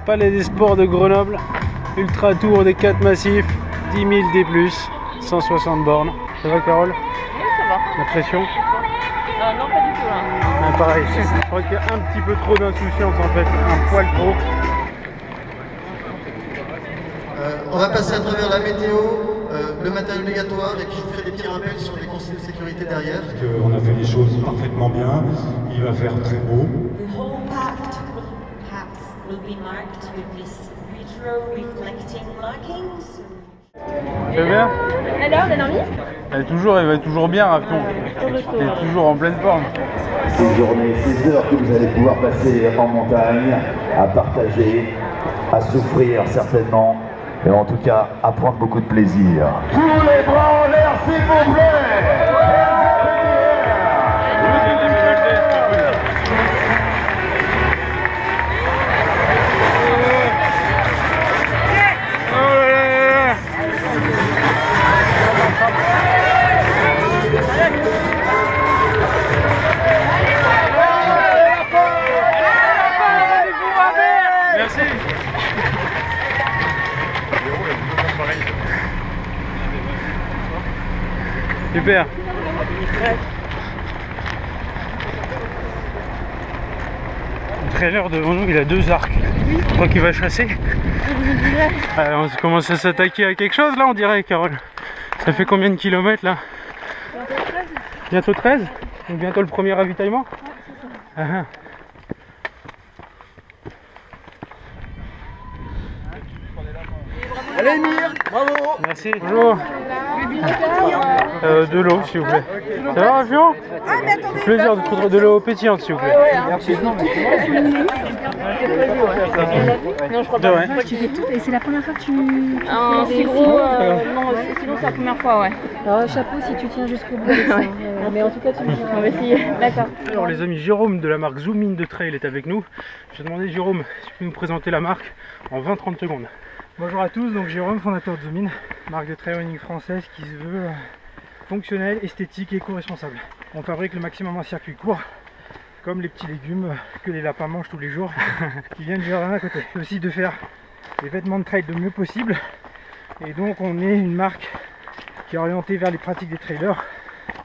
Palais des Sports de Grenoble, Ultra Tour des 4 massifs, 10 000 D+, 160 bornes. Ça va Carole? Oui, ça va. La pression? Non, pas du tout là. Ah, pareil, je crois qu'il y a un petit peu trop d'insouciance en fait, un poil trop. On va passer à travers la météo, le matériel obligatoire et puis je vous ferai des petits rappels sur les consignes de sécurité derrière. On a fait les choses parfaitement bien, il va faire très beau. The whole path will be marked with these retro-reflecting markings. Tu vas bien? Alors, t'as dormi? Elle va toujours bien, Rafion. T'es toujours en pleine forme. Ces journées, ces heures que vous allez pouvoir passer en montagne, à partager, à souffrir certainement, et en tout cas à prendre beaucoup de plaisir. Tous les bras en l'air, s'il vous plaît! Merci. Super. Le trailer devant nous, il a 2 arcs. Je crois qu'il va chasser. On commence à s'attaquer à quelque chose là, on dirait, Carole. Ça fait combien de kilomètres là? Bientôt 13. Donc bientôt le premier ravitaillement. Ouais, c'est ça. Allez Mire, bravo. Merci. Bonjour. De l'eau, s'il vous plaît. Ça va, Rafion? Plaisir de l'eau pétillante, s'il vous plaît. Non, je crois pas. Tu fais tout et c'est la première fois que tu Un fais si des gros, silos, non, sinon c'est la première fois, ouais. Alors chapeau si tu tiens jusqu'au bout avec ça. Mais en tout cas tu On va essayer. D'accord. Alors les amis, Jérôme de la marque Zoomin de Trail est avec nous. Je vais demander Jérôme si tu peux nous présenter la marque en 20-30 secondes. Bonjour à tous, donc Jérôme, fondateur de Zoomin, marque de trail running française qui se veut fonctionnelle, esthétique et éco-responsable. On fabrique le maximum en circuit court, comme les petits légumes que les lapins mangent tous les jours, qui viennent du jardin à côté. Et aussi de faire des vêtements de trail le mieux possible. Et donc on est une marque qui est orientée vers les pratiques des trailers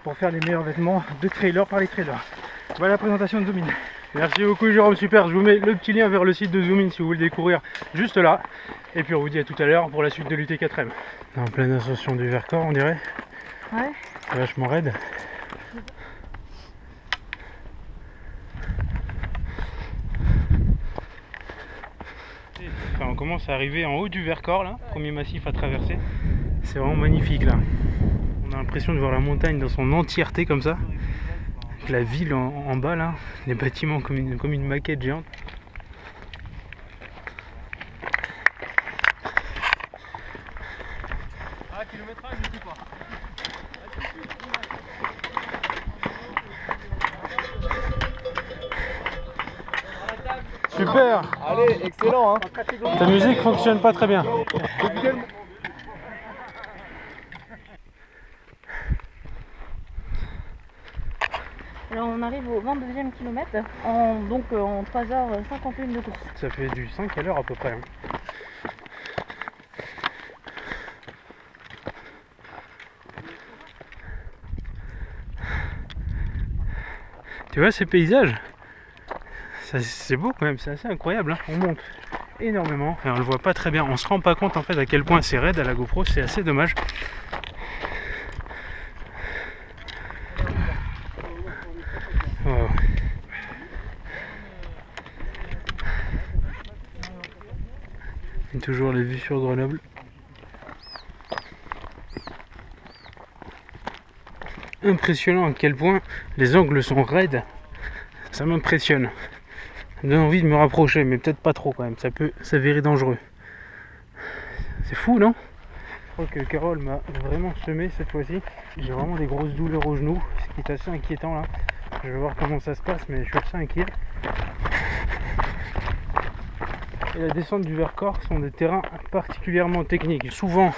pour faire les meilleurs vêtements de trailers par les trailers. Voilà la présentation de Zoomin. Merci beaucoup Jérôme, super. Je vous mets le petit lien vers le site de Zoomin si vous voulez le découvrir juste là. Et puis on vous dit à tout à l'heure pour la suite de l'UT4M. En pleine ascension du Vercors, on dirait. Ouais. C'est vachement raide. Enfin, on commence à arriver en haut du Vercors là, premier massif à traverser. C'est vraiment magnifique là. On a l'impression de voir la montagne dans son entièreté comme ça. Avec la ville en bas là, les bâtiments comme une maquette géante. Super. Allez, excellent hein. Ta musique fonctionne pas très bien. Alors on arrive au 22e kilomètre, donc en 3h51 de course. Ça fait du 5 à l'heure à peu près. Hein. Tu vois ces paysages? C'est beau quand même, c'est assez incroyable. Hein. On monte énormément et on le voit pas très bien. On se rend pas compte en fait à quel point c'est raide à la GoPro, c'est assez dommage. Wow. Et toujours les vues sur Grenoble. Impressionnant à quel point les angles sont raides. Ça m'impressionne. Ça me donne envie de me rapprocher, mais peut-être pas trop quand même. Ça peut s'avérer dangereux. C'est fou, non? Je crois que Carole m'a vraiment semé cette fois-ci. J'ai vraiment des grosses douleurs aux genoux, ce qui est assez inquiétant là. Je vais voir comment ça se passe, mais je suis assez inquiet. Et la descente du Vercors sont des terrains particulièrement techniques. Souvent,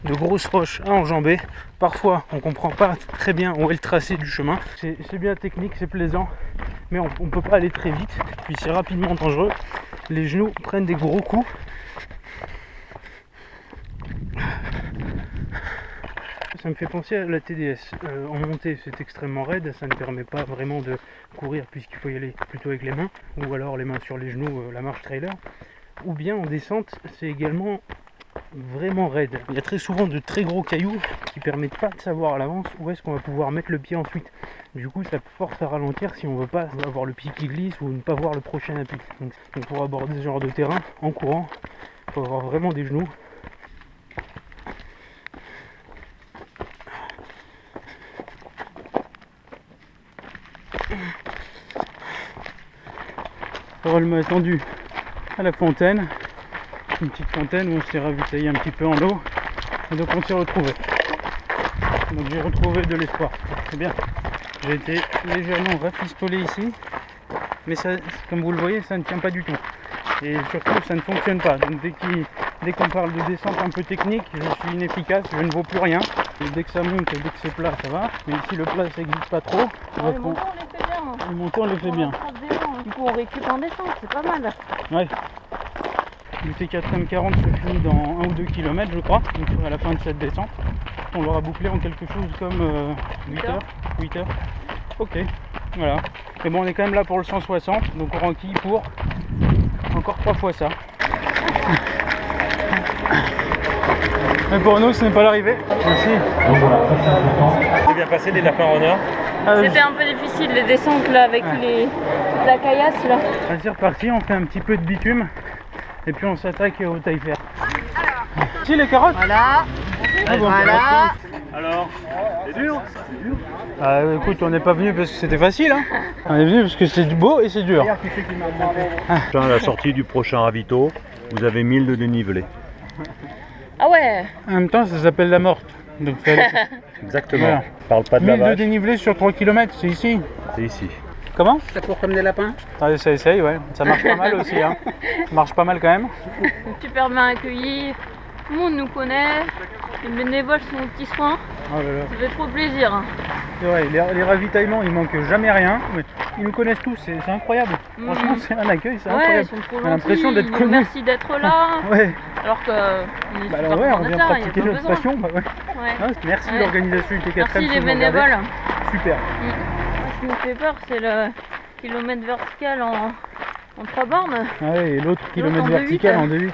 de grosses roches à enjamber. Parfois on comprend pas très bien où est le tracé du chemin. C'est bien technique, c'est plaisant, mais on peut pas aller très vite, puis c'est rapidement dangereux. Les genoux prennent des gros coups. Ça me fait penser à la TDS. En montée c'est extrêmement raide, ça ne permet pas vraiment de courir puisqu'il faut y aller plutôt avec les mains, ou alors les mains sur les genoux, la marche trailer. Ou bien en descente c'est également vraiment raide. Il y a très souvent de très gros cailloux qui permettent pas de savoir à l'avance où est-ce qu'on va pouvoir mettre le pied ensuite. Du coup ça force à ralentir si on veut pas avoir le pied qui glisse ou ne pas voir le prochain appui. Donc pour aborder ce genre de terrain en courant, il faut avoir vraiment des genoux. Carole m'a attendu à la fontaine, une petite fontaine où on s'est ravitaillé un petit peu en eau, et donc on s'est retrouvés. Donc j'ai retrouvé de l'espoir, c'est bien. J'ai été légèrement rafistolé ici, mais ça, comme vous le voyez, ça ne tient pas du tout. Et surtout, ça ne fonctionne pas. Donc dès qu'on parle de descente un peu technique, je suis inefficace, je ne vaux plus rien. Et dès que ça monte et dès que c'est plat, ça va. Mais ici, le plat, ça n'existe pas trop. Les montants, on les fait bien. Les montants, on les fait bien. Du coup, on récupère en descente, c'est pas mal. Ouais. Le T4 M40 se finit dans 1 ou 2 km, je crois, donc à la fin de cette descente. On l'aura bouclé en quelque chose comme 8 heures. Ok, voilà. Mais bon, on est quand même là pour le 160, donc on renquille pour encore 3 fois ça. Mais pour nous, ce n'est pas l'arrivée. Merci. C'est bien passé les lapins renards. C'était un peu difficile les descentes là avec la caillasse là. C'est reparti, on fait un petit peu de bitume et puis on s'attaque au taille fer. Si les carottes. Voilà. Ah bon, Voilà. Alors, c'est dur. Ah, écoute, on n'est pas venu parce que c'était facile, hein. On est venu parce que c'est beau et c'est dur. À la sortie du prochain ravito, vous avez 1000 de dénivelé. Ah ouais. En même temps, ça s'appelle la morte. Donc, Exactement. Voilà. Parle pas de 1000 la de vache, dénivelé sur 3 km, c'est ici. c'est ici. Comment? Ça court comme des lapins. Allez, ça essaye, ouais. Ça marche pas mal aussi, hein. Ça marche pas mal quand même. Super bien accueillis, tout le monde nous connaît, les bénévoles sont aux petits soins, Oh là là. ça fait trop plaisir. C'est vrai, les ravitaillements, il manque jamais rien. Mais ils nous connaissent tous, c'est incroyable. Franchement, c'est un accueil, c'est Ouais, ils incroyable. sont trop On a l'impression gentils, d'être ils nous connus. remercient d'être là, Ouais, alors que on est bah super alors ouais, on content vient d'être là, il y a pratiquer pas notre besoin. passion. Bah ouais. Ouais. Ah, merci Ouais. l'organisation du T4M. Merci si les vous regardez. bénévoles. Super. Ce qui nous fait peur, c'est le kilomètre vertical en 3 bornes. Ah ouais, et l'autre kilomètre en 2,8, vertical hein. en 2,8.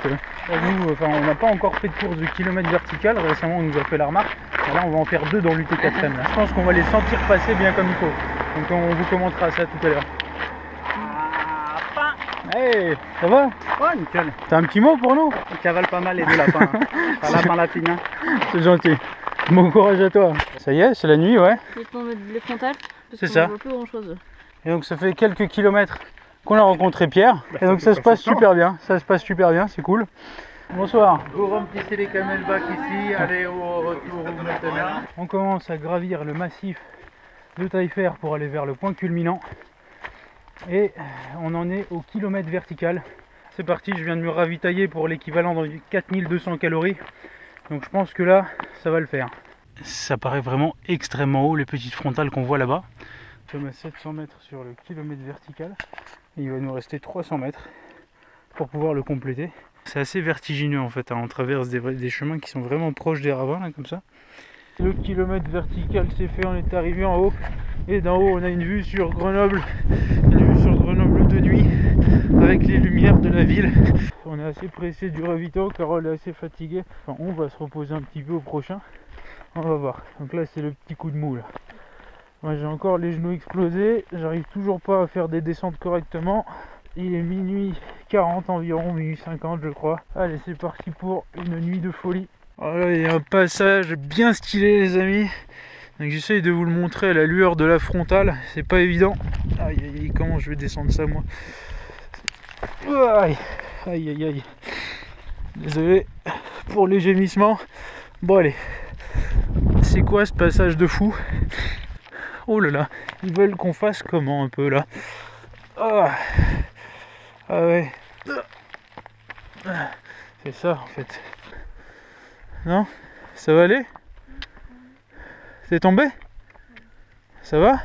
Nous, enfin, on n'a pas encore fait de course de kilomètre vertical. Récemment, on nous a fait la remarque. Et là, on va en faire 2 dans l'UT4M. Je pense qu'on va les sentir passer bien comme il faut. Donc, on vous commentera ça tout à l'heure. Hey, ça va? Ouais, nickel. T'as un petit mot pour nous? On cavale pas mal les deux lapins. Un lapin lapin. C'est gentil. Bon courage à toi. Ça y est, c'est la nuit, ouais. Ils tombent les frontales. Parce C'est qu'on ça. ne voit plus grand chose. Et donc ça fait quelques kilomètres qu'on a rencontré Pierre. Et donc ça ça se passe fait super bien. Ça se passe super bien, c'est cool. Bonsoir. Vous remplissez les camelbacks ici, allez au retour maintenant. On commence à gravir le massif de Taillefer pour aller vers le point culminant. Et on en est au kilomètre vertical. C'est parti, je viens de me ravitailler pour l'équivalent de 4200 calories. Donc je pense que là, ça va le faire. Ça paraît vraiment extrêmement haut, les petites frontales qu'on voit là-bas. Nous sommes à 700 mètres sur le kilomètre vertical. Et il va nous rester 300 mètres pour pouvoir le compléter. C'est assez vertigineux en fait, hein. On traverse des chemins qui sont vraiment proches des ravins, là, comme ça. Le kilomètre vertical c'est fait, on est arrivé en haut. Et d'en haut on a une vue sur Grenoble. Une vue sur Grenoble de nuit, avec les lumières de la ville. On est assez pressé du ravito, Carole est assez fatiguée. Enfin, on va se reposer un petit peu au prochain. On va voir. Donc là c'est le petit coup de mou là. Moi j'ai encore les genoux explosés, j'arrive toujours pas à faire des descentes correctement. Il est minuit 40 environ, minuit 50 je crois. Allez, c'est parti pour une nuit de folie. Voilà, il y a un passage bien stylé les amis. Donc j'essaye de vous le montrer à la lueur de la frontale, c'est pas évident. Aïe aïe aïe, comment je vais descendre ça moi? Aïe aïe aïe aïe. Désolé pour les gémissements. Bon allez. C'est quoi ce passage de fou? Oh là là, ils veulent qu'on fasse comment un peu là? Ah ouais. C'est ça en fait. Non? Ça va aller? T'es tombé? Ça va?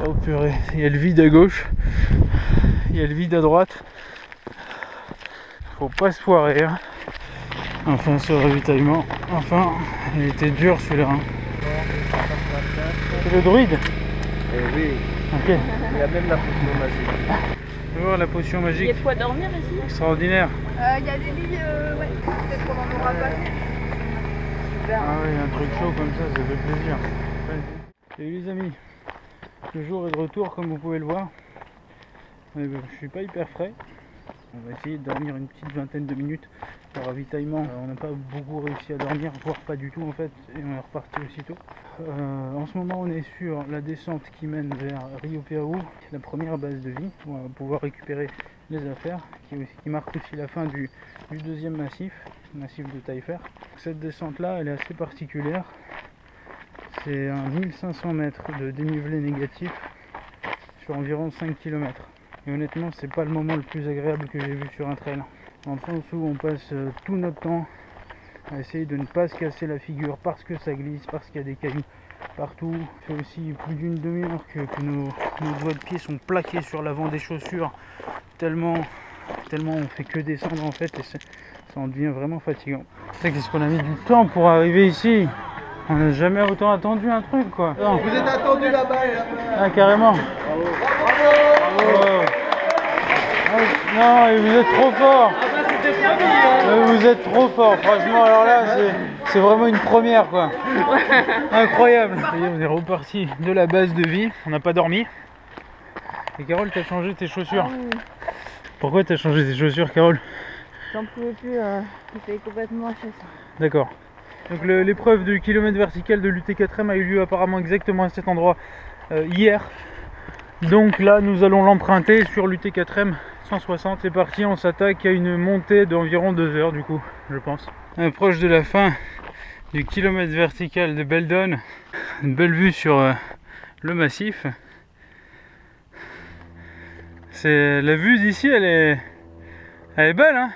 Oh purée, il y a le vide à gauche, il y a le vide à droite. Faut pas se foirer, hein. Enfin ce ravitaillement, enfin, il était dur celui-là. Hein. C'est le druide? Oui. Ok. Il y a même la potion magique. On va voir la potion Il y magique. a de quoi dormir ici? Extraordinaire. Il y a des lits, ouais, peut-être qu'on en aura pas. Super. Ah oui, un truc chaud comme ça fait plaisir. Salut les amis, le jour est de retour comme vous pouvez le voir. Je suis pas hyper frais. On va essayer de dormir une petite vingtaine de minutes. Le ravitaillement, on n'a pas beaucoup réussi à dormir, voire pas du tout en fait, et on est reparti aussitôt. En ce moment on est sur la descente qui mène vers Rio Peru, la première base de vie. On va pouvoir récupérer les affaires, qui marque aussi la fin du deuxième massif de Taillefer. Cette descente là elle est assez particulière. C'est un 1500 mètres de dénivelé négatif sur environ 5 km. Et honnêtement, c'est pas le moment le plus agréable que j'ai vu sur un trail. Dans le sens où on passe tout notre temps à essayer de ne pas se casser la figure parce que ça glisse, parce qu'il y a des cailloux partout. Ça fait aussi plus d'une demi-heure que nos doigts de pied sont plaqués sur l'avant des chaussures. Tellement on fait que descendre en fait et ça en devient vraiment fatigant. Qu'est-ce qu'on a mis du temps pour arriver ici? On n'a jamais autant attendu un truc quoi. Non. Vous êtes attendu là-bas et là-bas. Ah carrément. Bravo. Non, et vous êtes trop fort. Vous êtes trop fort, franchement. Alors là, c'est vraiment une première quoi. Incroyable. Et on est reparti de la base de vie. On n'a pas dormi. Et Carole, t'as changé tes chaussures. Ah oui. Pourquoi t'as changé tes chaussures, Carole? J'en pouvais plus, j'étais complètement HS. D'accord. Donc l'épreuve du kilomètre vertical de l'UT4M a eu lieu apparemment exactement à cet endroit hier. Donc là nous allons l'emprunter sur l'UT4M 160. C'est parti, on s'attaque à une montée d'environ 2 heures du coup, je pense. Proche de la fin du kilomètre vertical de Beldon. Une belle vue sur le massif. La vue d'ici elle est belle hein.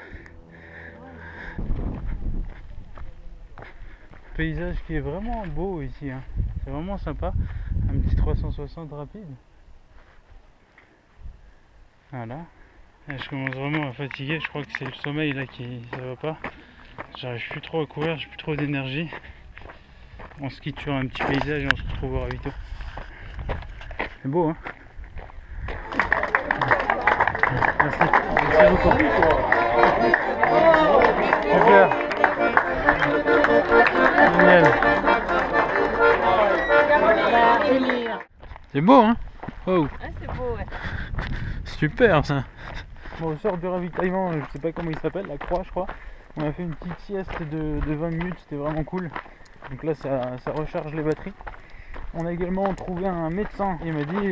Paysage qui est vraiment beau ici, hein. C'est vraiment sympa, un petit 360 rapide. Voilà, et je commence vraiment à fatiguer, je crois que c'est le sommeil là qui ça va pas. J'arrive plus trop à courir, j'ai plus trop d'énergie. On se quitte sur un petit paysage et on se retrouve au ravito. C'est beau hein. Merci beaucoup. Super. Génial. C'est beau hein. Oh. Ah c'est beau ouais. Super ça. Bon, on sort du ravitaillement, je sais pas comment il s'appelle, la Croix je crois. On a fait une petite sieste de 20 minutes, c'était vraiment cool. Donc là ça recharge les batteries. On a également trouvé un médecin, il m'a dit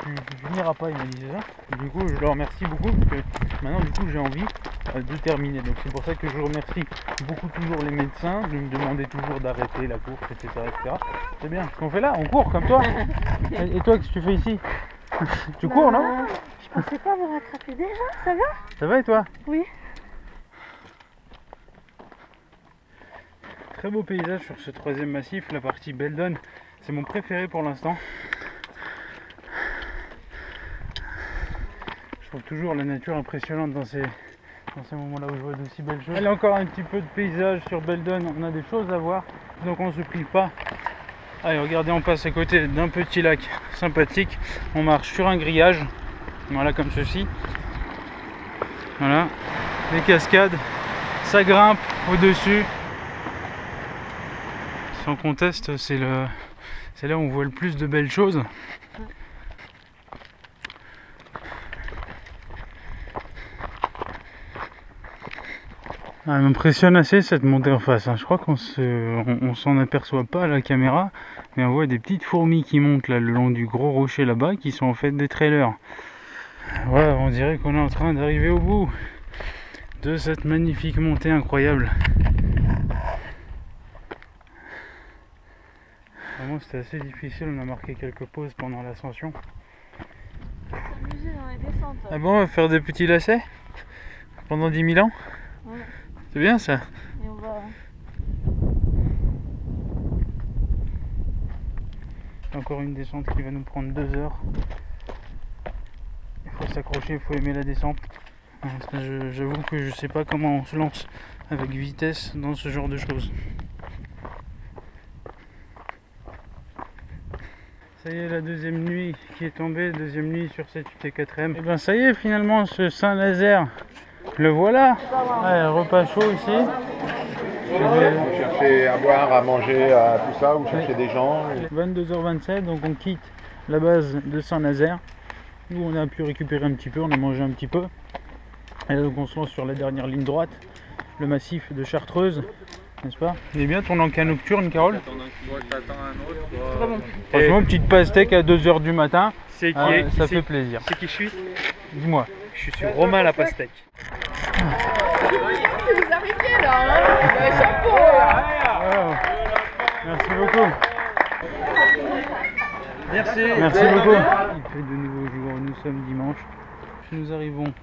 tu finiras pas, il m'a dit ça. Du coup je le remercie beaucoup parce que maintenant du coup j'ai envie de terminer. Donc c'est pour ça que je remercie beaucoup toujours les médecins de me demander toujours d'arrêter la course, etc. C'est bien, ce qu'on fait là, on court comme toi. Et toi, qu'est-ce que tu fais ici? Tu cours non? Je pensais pas vous rattraper déjà, ça va? Ça va et toi? Oui. Très beau paysage sur ce troisième massif, la partie Beldon. C'est mon préféré pour l'instant. Je trouve toujours la nature impressionnante dans ces moments-là où je vois d'aussi belles choses. Allez, encore un petit peu de paysage sur Beldon, on a des choses à voir, donc on ne se prive pas. Allez, regardez, on passe à côté d'un petit lac sympathique. On marche sur un grillage, voilà comme ceci. Voilà, les cascades, ça grimpe au-dessus. Sans conteste, c'est là où on voit le plus de belles choses. Ah, elle m'impressionne assez cette montée en face, hein. Je crois qu'on s'en aperçoit pas à la caméra, mais on voit des petites fourmis qui montent là le long du gros rocher là-bas, qui sont en fait des trailers. Voilà, on dirait qu'on est en train d'arriver au bout de cette magnifique montée incroyable. Vraiment c'était assez difficile, on a marqué quelques pauses pendant l'ascension. S'amuser dans les descentes. Ah bon, on va faire des petits lacets pendant 10 000 ans? Ouais. C'est bien ça. Et on va C'est encore une descente qui va nous prendre 2 heures. Il faut s'accrocher, il faut aimer la descente. J'avoue que je sais pas comment on se lance avec vitesse dans ce genre de choses. Ça y est, la deuxième nuit qui est tombée, deuxième nuit sur cette UT4M. Et ben ça y est, finalement, ce Saint-Nazaire, le voilà. Ouais, repas chaud ici. Vous cherchez à boire, à manger, à tout ça, vous cherchez des gens. 22h27, donc on quitte la base de Saint-Nazaire. Nous on a pu récupérer un petit peu, on a mangé un petit peu. Et là donc on se lance sur la dernière ligne droite, le massif de Chartreuse, n'est-ce pas? Il est bien ton encas nocturne, Carole? Franchement, petite pastèque à 2h du matin, ça fait plaisir. C'est qui je suis? Dis-moi. Je suis Romain la pastèque. Si vous arriviez là, hein, chapeau Oh. Merci beaucoup. Merci. Merci beaucoup. Il fait de nouveau jour, nous sommes dimanche. Nous arrivons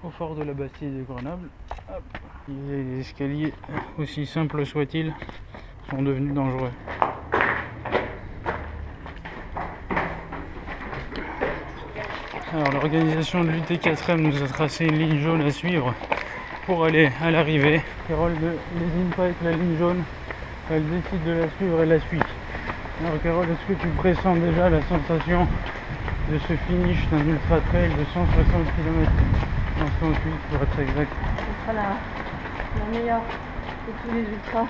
au fort de la Bastille de Grenoble. Hop. Les escaliers, aussi simples soient-ils, sont devenus dangereux. Alors l'organisation de l'UT4M nous a tracé une ligne jaune à suivre pour aller à l'arrivée. Carole ne lésine pas avec la ligne jaune, elle décide de la suivre et la suit. Alors Carole, est-ce que tu pressens déjà la sensation de ce finish d'un ultra trail de 160 km en 108 pour être exact? Ce sera la meilleure de tous les ultras.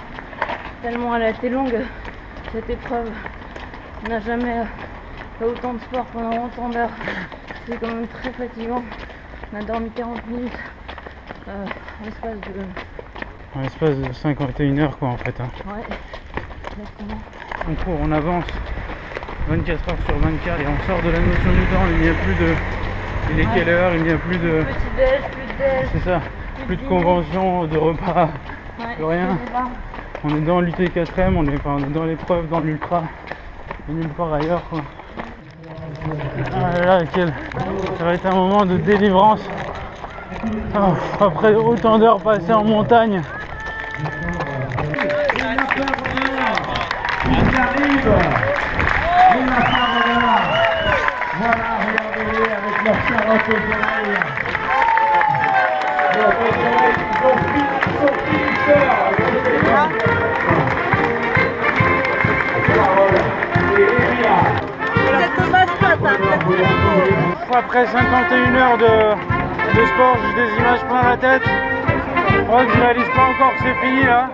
Tellement elle a été longue cette épreuve. On n'a jamais fait autant de sport pendant autant d'heures. C'est quand même très fatigant. On a dormi 40 minutes en l'espace de 51 heures quoi en fait. Hein. Ouais, exactement. On court, on avance 24 heures sur 24 et on sort de la notion du temps. Il n'y a plus de... Il est quelle heure? Il n'y a plus de... Petit déj, plus de déj. C'est ça. Plus de convention, de repas, de rien. On est dans l'UT4M, on est dans l'épreuve, dans l'ultra. Et nulle part ailleurs quoi. Ah là là, ça va être un moment de délivrance. Oh, après autant d'heures passées en montagne. Voilà, regardez-les avec leur carotte au soleil. Vous êtes nos mascottes, hein. Après 51 heures de sport, j'ai des images plein la tête. Je crois que je réalise pas encore que c'est fini là.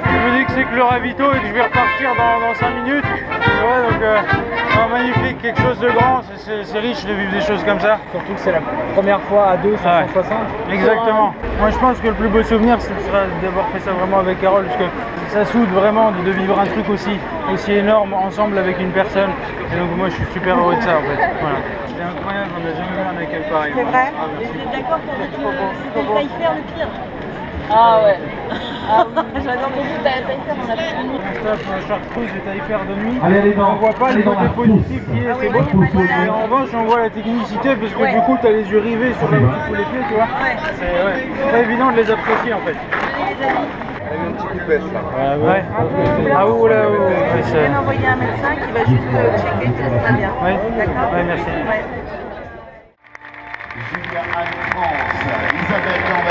Je me dis que c'est que le ravito et que je vais repartir dans 5 minutes. Ouais, donc magnifique, quelque chose de grand, c'est riche de vivre des choses comme ça. Surtout que c'est la première fois à deux sur 160. Exactement. Moi je pense que le plus beau souvenir ce sera d'avoir fait ça vraiment avec Carole, parce que ça soude vraiment de vivre un truc aussi énorme ensemble avec une personne. Et donc moi je suis super heureux de ça en fait. Voilà. C'est incroyable, on n'a jamais vu un accueil pareil. C'est vrai. Vous êtes d'accord pour dire que c'était le taille-fer le pire? Ah ouais. Ah oui, j'adore beaucoup taille-fer, on a plus de nuit. On tape Chartreuse et taille-fer de nuit. Allez, les dents. On voit pas les côtés positifs qui est, c'est beau. Et en revanche, on voit la technicité parce que du coup, tu as les yeux rivés sur là où tu fous les pieds, tu vois. C'est pas évident de les apprécier en fait. Elle a eu un petit coup de baisse là. Ouais. Ah ouh là, Je viens d'envoyer un médecin qui va juste checker que ça va bien. Ouais. D'accord. Ouais, merci. Ouais. Julia Anne France, Isabelle Gambard.